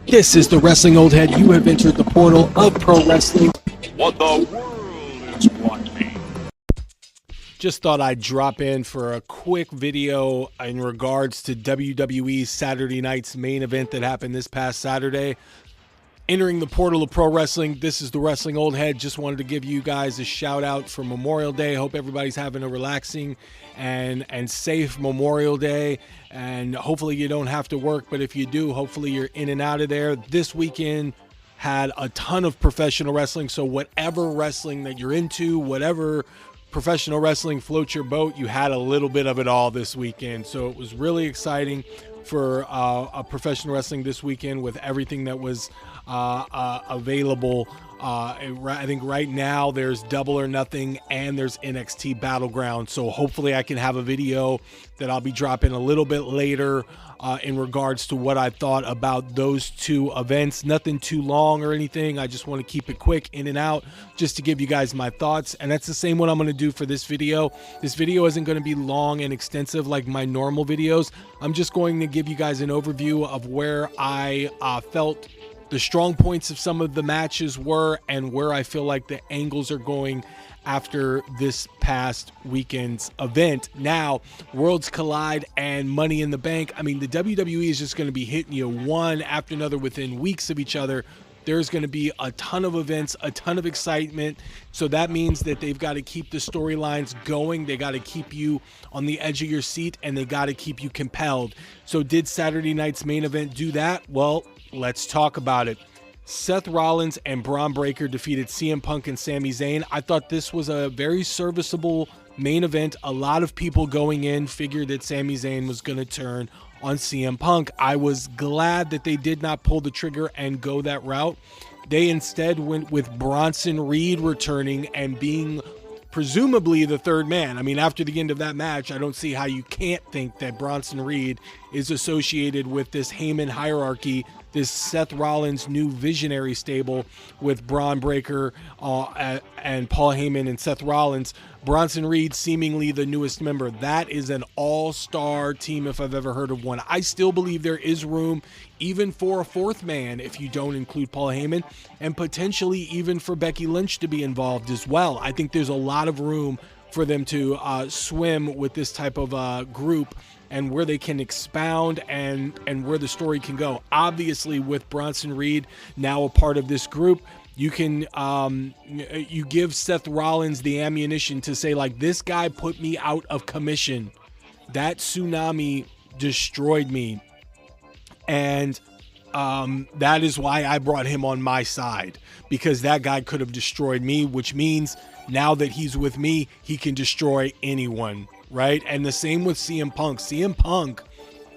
This is the Wrestling Old Head. You have entered the portal of pro wrestling. What the world is watching. Just thought I'd drop in for a quick video in regards to WWE's Saturday night's main event that happened this past Saturday. Entering the portal of pro wrestling, this is the Wrestling Old Head. Just wanted to give you guys a shout out for Memorial Day. Hope everybody's having a relaxing and safe Memorial Day. And hopefully you don't have to work, but if you do, hopefully you're in and out of there. This weekend had a ton of professional wrestling. So whatever wrestling that you're into, whatever professional wrestling floats your boat, you had a little bit of it all this weekend. So it was really exciting for a professional wrestling this weekend with everything that was available. I think right now there's Double or Nothing and there's NXT Battleground. So hopefully I can have a video that I'll be dropping a little bit later in regards to what I thought about those two events. Nothing too long or anything. I just want to keep it quick, in and out, just to give you guys my thoughts. And that's the same what I'm going to do for this video. This video isn't going to be long and extensive like my normal videos. I'm just going to give you guys an overview of where I felt the strong points of some of the matches were and where I feel like the angles are going after this past weekend's event. Now, Worlds Collide and Money in the Bank, I mean, the WWE is just going to be hitting you one after another within weeks of each other. There's going to be a ton of events, a ton of excitement. So that means that they've got to keep the storylines going. They got to keep you on the edge of your seat, and they got to keep you compelled. So did Saturday night's main event do that? Well, let's talk about it. Seth Rollins and Braun Breaker defeated CM Punk and Sami Zayn. I thought this was a very serviceable main event. A lot of people going in figured that Sami Zayn was going to turn on CM Punk. I was glad that they did not pull the trigger and go that route. They instead went with Bronson Reed returning and being presumably the third man. I mean, after the end of that match, I don't see how you can't think that Bronson Reed is associated with this Heyman hierarchy, this Seth Rollins new visionary stable with Braun Breaker and Paul Heyman and Seth Rollins. Bronson Reed seemingly the newest member. That is an all-star team if I've ever heard of one. I still believe there is room even for a fourth man if you don't include Paul Heyman, and potentially even for Becky Lynch to be involved as well. I think there's a lot of room for them to swim with this type of group and where they can expound and where the story can go. Obviously, with Bronson Reed now a part of this group, you can you give Seth Rollins the ammunition to say, like, this guy put me out of commission. That tsunami destroyed me. And that is why I brought him on my side, because that guy could have destroyed me, which means now that he's with me, he can destroy anyone, right? And the same with CM Punk. CM Punk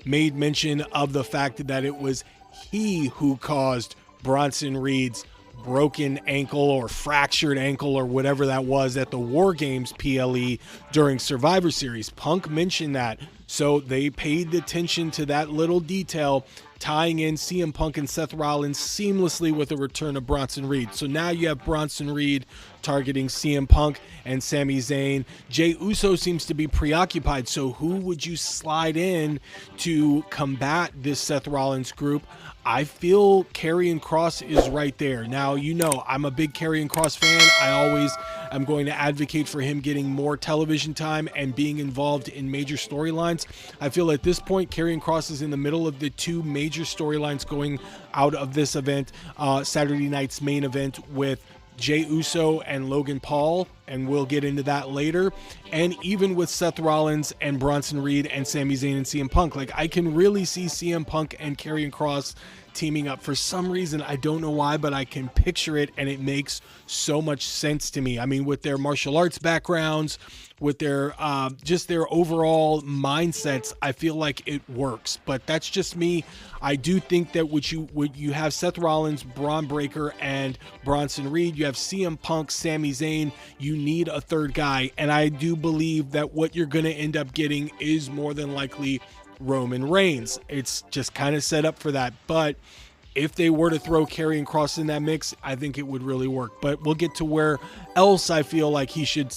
made mention of the fact that it was he who caused Bronson Reed's broken ankle or fractured ankle or whatever that was at the War Games PLE during Survivor Series. Punk mentioned that. So they paid attention to that little detail, tying in CM Punk and Seth Rollins seamlessly with the return of Bronson Reed. So now you have Bronson Reed targeting CM Punk and Sami Zayn. Jey Uso seems to be preoccupied. So who would you slide in to combat this Seth Rollins group? I feel Karrion Kross is right there. Now, you know, I'm a big Karrion Kross fan. I always am going to advocate for him getting more television time and being involved in major storylines. I feel at this point, Karrion Kross is in the middle of the two major storylines going out of this event, Saturday night's main event with Jey Uso and Logan Paul, and we'll get into that later, and even with Seth Rollins and Bronson Reed and Sami Zayn and CM Punk. Like, I can really see CM Punk and Karrion Kross teaming up. For some reason, I don't know why, but I can picture it, and it makes so much sense to me. I mean, with their martial arts backgrounds, with their just their overall mindsets, I feel like it works. But that's just me. I do think that would you have Seth Rollins, Braun Breaker, and Bronson Reed. You have CM Punk, Sami Zayn. You need a third guy, and I do believe that what you're going to end up getting is more than likely Roman Reigns. It's just kind of set up for that. But if they were to throw Karrion Kross in that mix, I think it would really work. But we'll get to where else I feel like he should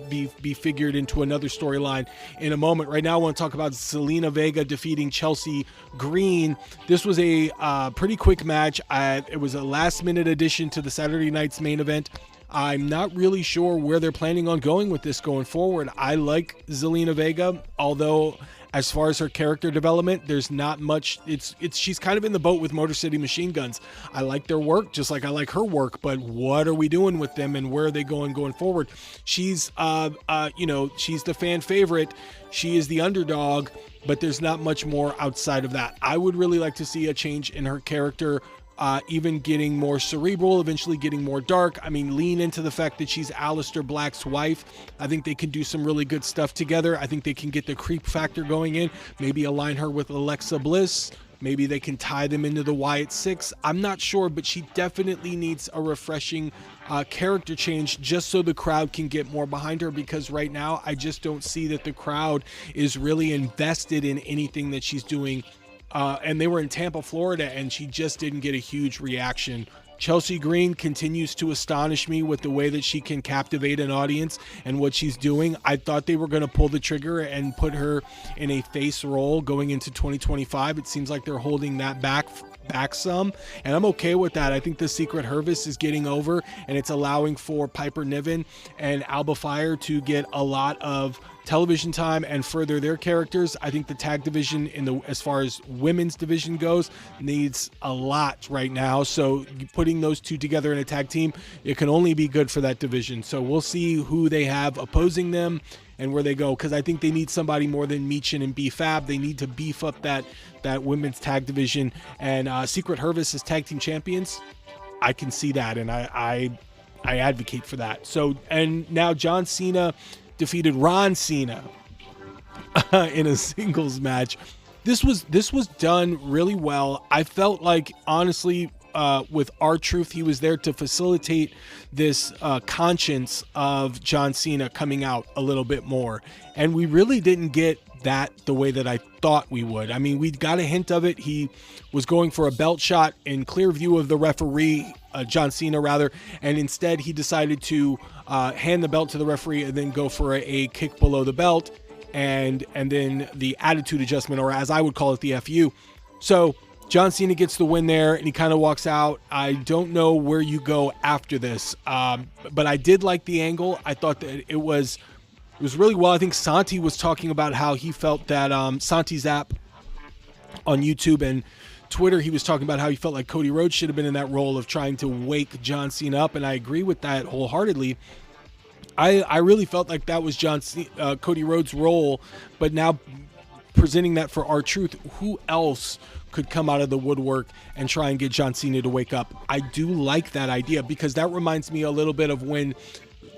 be figured into another storyline in a moment. Right now, I want to talk about Zelina Vega defeating Chelsea Green. This was a pretty quick match. It was a last-minute addition to the Saturday night's main event. I'm not really sure where they're planning on going with this going forward. I like Zelina Vega, although as far as her character development, there's not much. She's kind of in the boat with Motor City Machine Guns. I like their work just like I like her work, but what are we doing with them and where are they going forward? She's she's the fan favorite. She is the underdog, but there's not much more outside of that. I would really like to see a change in her character. Even getting more cerebral, eventually getting more dark. I mean, lean into the fact that she's Aleister Black's wife. I think they can do some really good stuff together. I think they can get the creep factor going in. Maybe align her with Alexa Bliss. Maybe they can tie them into the Wyatt Six. I'm not sure, but she definitely needs a refreshing character change just so the crowd can get more behind her, because right now I just don't see that the crowd is really invested in anything that she's doing. And they were in Tampa, Florida, and she just didn't get a huge reaction. Chelsea Green continues to astonish me with the way that she can captivate an audience and what she's doing. I thought they were going to pull the trigger and put her in a face role going into 2025. It seems like they're holding that back some, and I'm okay with that. I think the Secret Hervis is getting over, and it's allowing for Piper Niven and Alba Fire to get a lot of television time and further their characters. I think the tag division as far as women's division goes needs a lot right now. So putting those two together in a tag team, it can only be good for that division. So we'll see who they have opposing them and where they go, because I think they need somebody more than Michin and B-Fab. They need to beef up that women's tag division, and Secret Hervis as tag team champions. I can see that, and I advocate for that. So, and now John Cena defeated Ron Cena in a singles match. This was done really well. I felt like, honestly, with R-Truth, he was there to facilitate this conscience of John Cena coming out a little bit more, and we really didn't get that the way that I thought we would. I mean, we got a hint of it. He was going for a belt shot in clear view of the referee, John Cena rather, and instead he decided to hand the belt to the referee and then go for a kick below the belt, and then the attitude adjustment, or as I would call it, the FU. So John Cena gets the win there, and he kind of walks out. I don't know where you go after this, but I did like the angle. I thought that it was really well. I think Santi was talking about how he felt that Santi's app on YouTube and Twitter, he was talking about how he felt like Cody Rhodes should have been in that role of trying to wake John Cena up, and I agree with that wholeheartedly. I really felt like that was Cody Rhodes' role, but now presenting that for R-Truth, who else could come out of the woodwork and try and get John Cena to wake up? I do like that idea, because that reminds me a little bit of when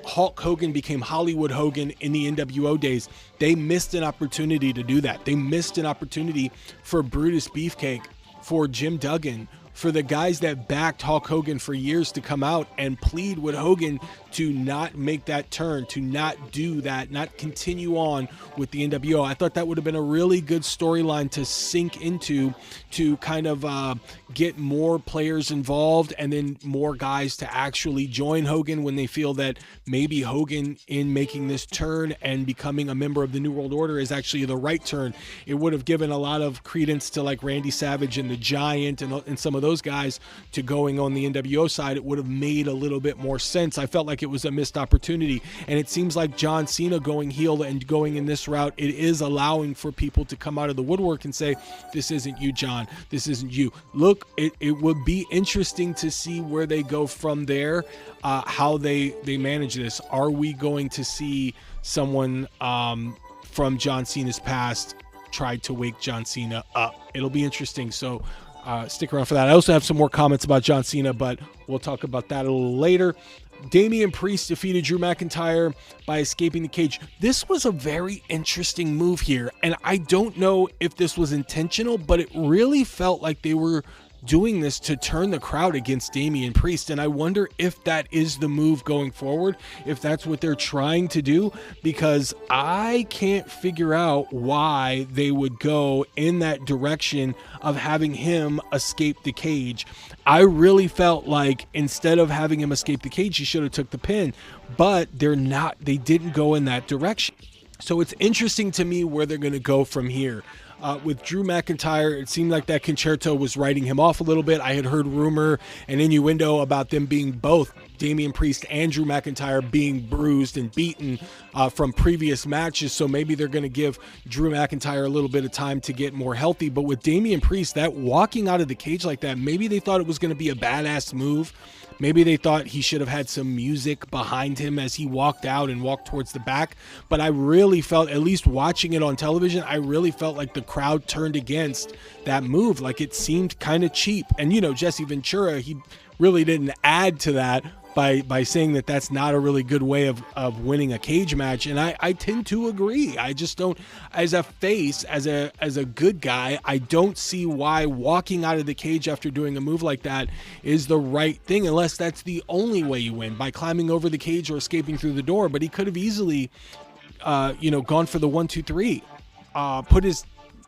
Hulk Hogan became Hollywood Hogan in the NWO days. They missed an opportunity to do that. They missed an opportunity for Brutus Beefcake, for Jim Duggan, for the guys that backed Hulk Hogan for years to come out and plead with Hogan to not make that turn, to not do that, not continue on with the NWO. I thought that would have been a really good storyline to sink into, to kind of get more players involved and then more guys to actually join Hogan when they feel that maybe Hogan, in making this turn and becoming a member of the New World Order, is actually the right turn. It would have given a lot of credence to like Randy Savage and the Giant and some of those guys to going on the NWO side. It would have made a little bit more sense. I felt like it was a missed opportunity, and it seems like John Cena going heel and going in this route, it is allowing for people to come out of the woodwork and say, this isn't you, John, this isn't you. Look, it would be interesting to see where they go from there, how they manage this. Are we going to see someone from John Cena's past try to wake John Cena up? It'll be interesting, so stick around for that. I also have some more comments about John Cena, but we'll talk about that a little later. Damian Priest defeated Drew McIntyre by escaping the cage. This was a very interesting move here, and I don't know if this was intentional, but it really felt like they were doing this to turn the crowd against Damian Priest. And I wonder if that is the move going forward, if that's what they're trying to do, because I can't figure out why they would go in that direction of having him escape the cage. I really felt like instead of having him escape the cage, he should have took the pin, but they didn't go in that direction. So it's interesting to me where they're going to go from here. With Drew McIntyre, it seemed like that concerto was writing him off a little bit. I had heard rumor and innuendo about them being both, Damian Priest and Drew McIntyre, being bruised and beaten from previous matches. So maybe they're going to give Drew McIntyre a little bit of time to get more healthy. But with Damian Priest, that walking out of the cage like that, maybe they thought it was going to be a badass move. Maybe they thought he should have had some music behind him as he walked out and walked towards the back. But I really felt, at least watching it on television, I really felt like the crowd turned against that move. Like it seemed kind of cheap. And, Jesse Ventura, he really didn't add to that by saying that that's not a really good way of winning a cage match. And I tend to agree. I just don't, as a face, as a good guy, I don't see why walking out of the cage after doing a move like that is the right thing, unless that's the only way you win, by climbing over the cage or escaping through the door. But he could have easily, gone for the 1, 2, 3, put his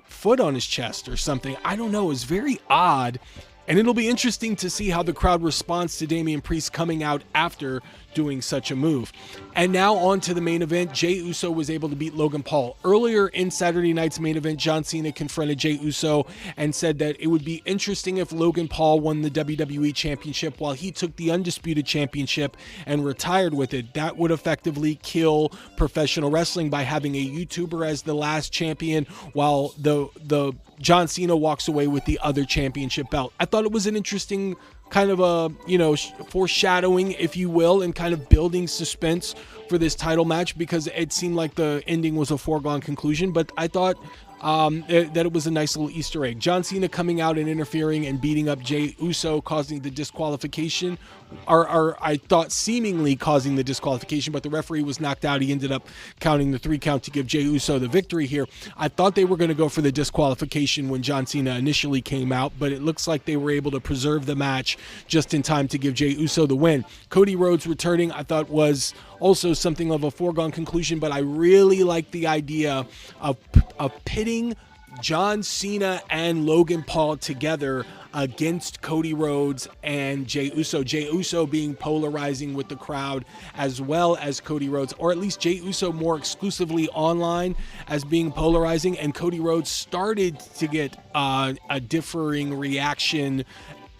foot on his chest or something. I don't know. It's very odd. And it'll be interesting to see how the crowd responds to Damian Priest coming out after doing such a move. And now on to the main event. Jey Uso was able to beat Logan Paul. Earlier in Saturday night's main event, John Cena confronted Jey Uso and said that it would be interesting if Logan Paul won the WWE Championship while he took the Undisputed Championship and retired with it. That would effectively kill professional wrestling by having a YouTuber as the last champion while the John Cena walks away with the other championship belt. I thought it was an interesting kind of a, foreshadowing, if you will, and kind of building suspense for this title match, because it seemed like the ending was a foregone conclusion. But I thought that it was a nice little Easter egg. John Cena coming out and interfering and beating up Jey Uso, causing the disqualification, or I thought seemingly causing the disqualification, but the referee was knocked out. He ended up counting the 3 count to give Jey Uso the victory here. I thought they were going to go for the disqualification when John Cena initially came out, but it looks like they were able to preserve the match just in time to give Jey Uso the win. Cody Rhodes returning, I thought, was also something of a foregone conclusion, but I really like the idea of pitting John Cena and Logan Paul together against Cody Rhodes and Jey Uso. Jey Uso being polarizing with the crowd, as well as Cody Rhodes, or at least Jey Uso more exclusively online as being polarizing, and Cody Rhodes started to get a differing reaction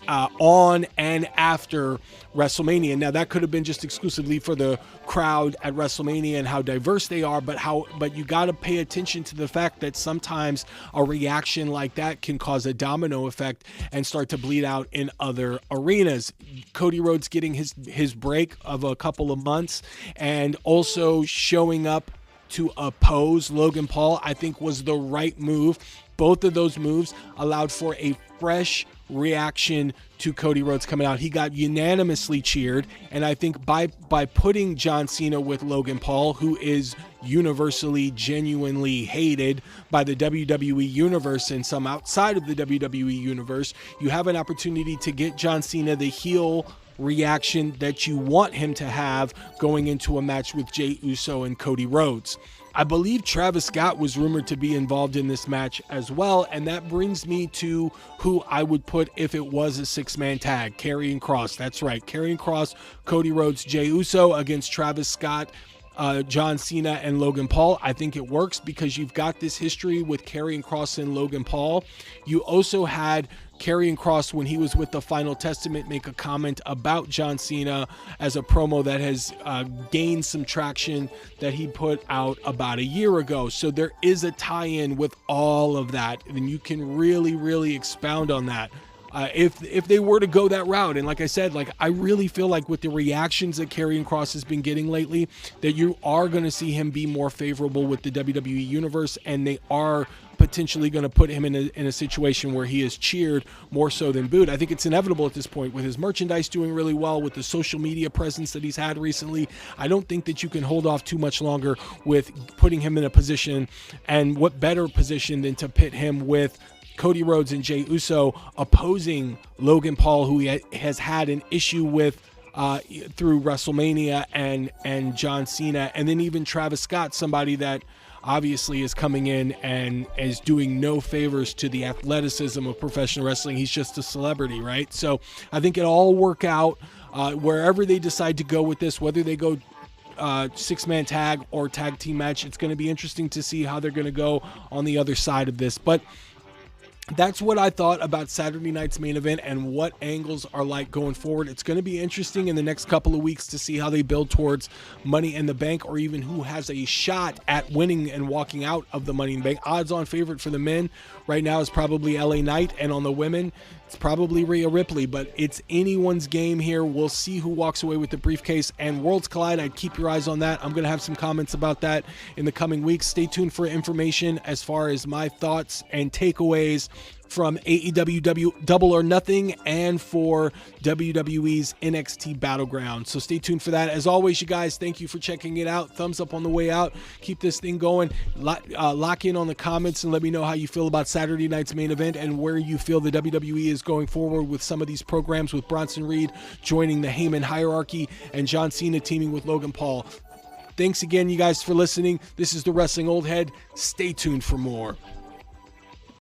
on and after WrestleMania. Now that could have been just exclusively for the crowd at WrestleMania and how diverse they are, but you got to pay attention to the fact that sometimes a reaction like that can cause a domino effect and start to bleed out in other arenas. Cody Rhodes getting his break of a couple of months and also showing up to oppose Logan Paul, I think was the right move. Both of those moves allowed for a fresh reaction to Cody Rhodes coming out. He got unanimously cheered, and I think by putting John Cena with Logan Paul, who is universally, genuinely hated by the WWE universe and some outside of the WWE universe, you have an opportunity to get John Cena the heel reaction that you want him to have going into a match with Jey Uso and Cody Rhodes. I believe Travis Scott was rumored to be involved in this match as well, and that brings me to who I would put if it was a 6-man tag. Karrion Kross. That's right. Karrion Kross, Cody Rhodes, Jey Uso against Travis Scott, John Cena, and Logan Paul. I think it works because you've got this history with Karrion Kross and Logan Paul. You also had Karrion Kross, when he was with the Final Testament, make a comment about John Cena as a promo that has gained some traction that he put out about a year ago. So there is a tie-in with all of that, and you can really, really expound on that. If they were to go that route. And like I said, I really feel like with the reactions that Karrion Kross has been getting lately, that you are going to see him be more favorable with the WWE universe, and they are potentially going to put him in a situation where he is cheered more so than booed. I think it's inevitable at this point with his merchandise doing really well, with the social media presence that he's had recently. I don't think that you can hold off too much longer with putting him in a position, and what better position than to pit him with Cody Rhodes and Jey Uso opposing Logan Paul, who he has had an issue with through WrestleMania, and John Cena, and then even Travis Scott, somebody that obviously is coming in and is doing no favors to the athleticism of professional wrestling. He's just a celebrity, right? So I think it'll all work out wherever they decide to go with this, whether they go six-man tag or tag team match. It's going to be interesting to see how they're going to go on the other side of this. But that's what I thought about Saturday night's main event and what angles are like going forward. It's going to be interesting in the next couple of weeks to see how they build towards Money in the Bank, or even who has a shot at winning and walking out of the Money in the Bank. Odds-on favorite for the men right now is probably LA Knight, and on the women, it's probably Rhea Ripley, but it's anyone's game here. We'll see who walks away with the briefcase. And Worlds Collide, I'd keep your eyes on that. I'm going to have some comments about that in the coming weeks. Stay tuned for information as far as my thoughts and takeaways from AEW Double or Nothing and for WWE's NXT Battleground. So stay tuned for that. As always, you guys, thank you for checking it out. Thumbs up on the way out. Keep this thing going. Lock in on the comments and let me know how you feel about Saturday night's main event and where you feel the WWE is going forward with some of these programs, with Bronson Reed joining the Heyman hierarchy and John Cena teaming with Logan Paul. Thanks again, you guys, for listening. This is the Wrestling Old Head. Stay tuned for more.